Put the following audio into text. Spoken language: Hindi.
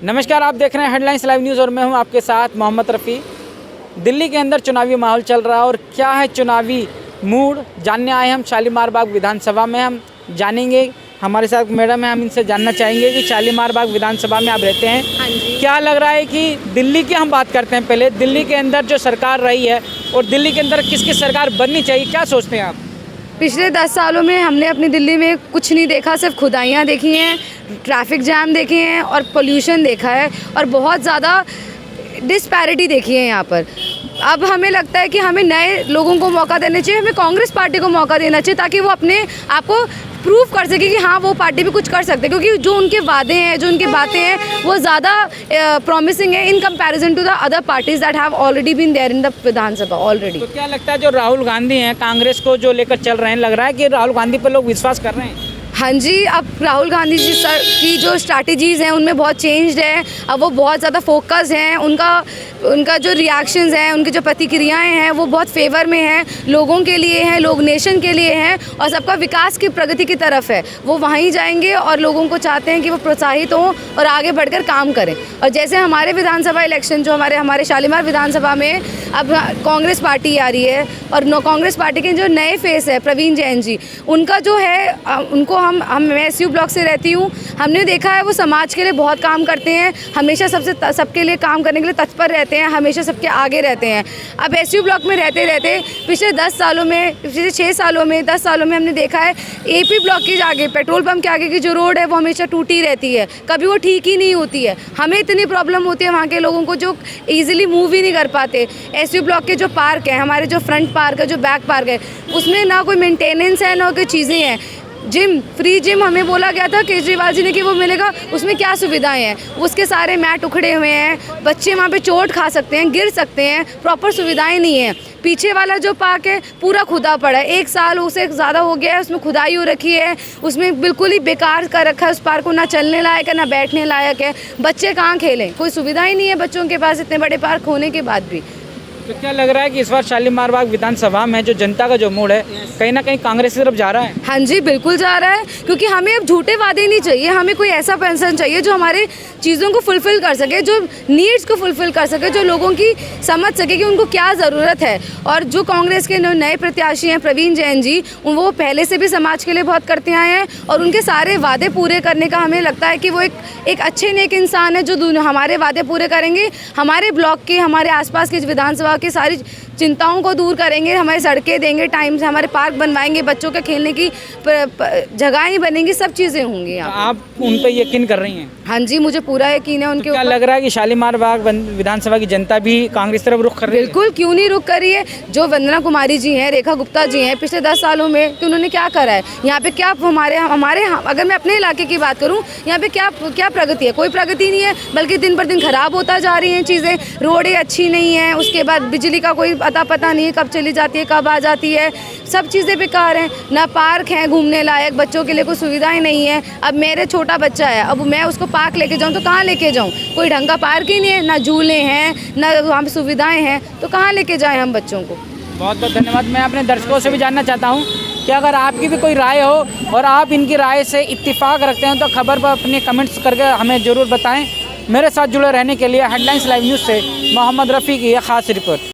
नमस्कार, आप देख रहे हैं हेडलाइंस लाइव न्यूज़ और मैं हूं आपके साथ मोहम्मद रफ़ी। दिल्ली के अंदर चुनावी माहौल चल रहा है और क्या है चुनावी मूड जानने आए हम शालीमार बाग विधानसभा में। हम जानेंगे, हमारे साथ मैडम है, हम इनसे जानना चाहेंगे कि शालीमार बाग विधानसभा में आप रहते हैं। हाँ जी। क्या लग रहा है कि दिल्ली की हम बात करते हैं पहले, दिल्ली के अंदर जो सरकार रही है और दिल्ली के अंदर किसकी सरकार बननी चाहिए, क्या सोचते हैं आप? पिछले 10 सालों में हमने अपनी दिल्ली में कुछ नहीं देखा, सिर्फ खुदाइयाँ देखी हैं, ट्रैफिक जैम देखे हैं और पोल्यूशन देखा है और बहुत ज़्यादा डिस्पैरिटी देखी है यहाँ पर। अब हमें लगता है कि हमें नए लोगों को मौका देना चाहिए, हमें कांग्रेस पार्टी को मौका देना चाहिए ताकि वो अपने आप को प्रूव कर सके कि हाँ वो पार्टी भी कुछ कर सकते हैं, क्योंकि जो उनके वादे हैं, जो उनकी बातें हैं वो ज़्यादा प्रॉमिसिंग है in comparison to the other parties that have already been there in the Vidhansabha already. तो क्या लगता है जो राहुल गांधी हैं कांग्रेस को जो लेकर चल रहे हैं, लग रहा है कि राहुल गांधी पर लोग विश्वास कर रहे हैं? हाँ जी, अब राहुल गांधी जी सर की जो स्ट्रैटेजीज़ हैं उनमें बहुत चेंज्ड है। अब वो बहुत ज़्यादा फोकस हैं, उनका जो रिएक्शंस हैं, उनकी जो प्रतिक्रियाएं हैं वो बहुत फेवर में हैं, लोगों के लिए हैं, लोग नेशन के लिए हैं और सबका विकास की प्रगति की तरफ है। वो वहीं जाएंगे और लोगों को चाहते हैं कि वो प्रोत्साहित हों और आगे बढ़कर काम करें। और जैसे हमारे विधानसभा इलेक्शन जो हमारे शालीमार विधानसभा में अब कांग्रेस पार्टी आ रही है और कांग्रेस पार्टी के जो नए फेस है प्रवीण जैन जी, उनका जो है उनको मैं एसयू ब्लॉक से रहती हूँ, हमने देखा है वो समाज के लिए बहुत काम करते हैं, हमेशा सबके लिए काम करने के लिए तत्पर रहते हैं, हमेशा सबके आगे रहते हैं। अब एसयू ब्लॉक में रहते रहते पिछले 10 सालों में, पिछले 6 सालों में, 10 सालों में हमने देखा है एपी ब्लॉक के आगे, पेट्रोल पंप के आगे की जो रोड है वो हमेशा टूटी रहती है, कभी वो ठीक ही नहीं होती है। हमें इतनी प्रॉब्लम होती है वहाँ के लोगों को जो ईजिली मूव ही नहीं कर पाते। एसयू ब्लॉक के जो पार्क है, हमारे जो फ्रंट पार्क है, जो बैक पार्क है, उसमें ना कोई मेंटेनेंस है ना कोई चीज़ें हैं। जिम, फ्री जिम हमें बोला गया था केजरीवाल जी ने कि वो मिलेगा, उसमें क्या सुविधाएं हैं? उसके सारे मैट उखड़े हुए हैं, बच्चे वहाँ पे चोट खा सकते हैं, गिर सकते हैं, प्रॉपर सुविधाएं नहीं है। पीछे वाला जो पार्क है पूरा खुदा पड़ा है, 1 साल उसे ज़्यादा हो गया है, उसमें खुदाई हो रखी है, उसमें बिल्कुल ही बेकार कर रखा है उस पार्क को, ना चलने लायक है ना बैठने लायक है। बच्चे कहाँ खेलें, कोई सुविधा ही नहीं है बच्चों के पास इतने बड़े पार्क होने के बाद भी। तो क्या लग रहा है कि इस बार शालीमार बाग विधानसभा में जो जनता का जो मूड है कहीं ना कहीं कांग्रेस की तरफ जा रहा है? हाँ जी, बिल्कुल जा रहा है, क्योंकि हमें अब झूठे वादे नहीं चाहिए, हमें कोई ऐसा पर्सन चाहिए जो हमारे चीज़ों को फुलफ़िल कर सके, जो नीड्स को फुलफ़िल कर सके, जो लोगों की समझ सके कि उनको क्या ज़रूरत है। और जो कांग्रेस के नए प्रत्याशी हैं प्रवीण जैन जी, वो पहले से भी समाज के लिए बहुत करते आए हैं और उनके सारे वादे पूरे करने का हमें लगता है कि वो एक अच्छे नेक इंसान है जो हमारे वादे पूरे करेंगे, हमारे ब्लॉक के, हमारे आसपास के विधानसभा की सारी चिंताओं को दूर करेंगे, हमारे सड़कें देंगे टाइम से, हमारे पार्क बनवाएंगे, बच्चों के खेलने की जगहें बनेंगी, सब चीज़ें होंगी। आप उन पे यकीन कर रही हैं? हाँ जी, मुझे पूरा यकीन है उनके तो क्या लग रहा है कि शालीमार बाग विधानसभा की जनता भी कांग्रेस तरफ रुख कर रही है? बिल्कुल, क्यों नहीं रुख कर रही है। जो वंदना कुमारी जी हैं, रेखा गुप्ता जी हैं, पिछले 10 सालों में कि उन्होंने क्या करा है यहाँ पे, क्या हमारे अगर मैं अपने इलाके की बात करूँ, यहाँ पे क्या प्रगति है? कोई प्रगति नहीं है, बल्कि दिन पर दिन खराब होता जा रही हैं चीज़ें। रोडें अच्छी नहीं हैं, उसके बाद बिजली का कोई अता पता नहीं है, कब चली जाती है कब आ जाती है, सब चीज़ें बेकार हैं। ना पार्क हैं घूमने लायक, बच्चों के लिए कोई सुविधाएं नहीं है। अब मेरे छोटा बच्चा है, अब मैं उसको पार्क लेके जाऊँ तो कहाँ लेके जाऊँ? कोई ढंग का पार्क ही नहीं है, ना झूले हैं, ना वहाँ पे सुविधाएं हैं, तो कहाँ लेके जाएं हम बच्चों को? बहुत बहुत धन्यवाद। मैं अपने दर्शकों से भी जानना चाहता हूँ कि अगर आपकी भी कोई राय हो और आप इनकी राय से इत्तेफाक रखते हैं तो खबर पर अपने कमेंट्स करके हमें ज़रूर बताएं। मेरे साथ जुड़े रहने के लिए हेडलाइंस लाइव न्यूज़ से मोहम्मद रफ़ी की यह ख़ास रिपोर्ट।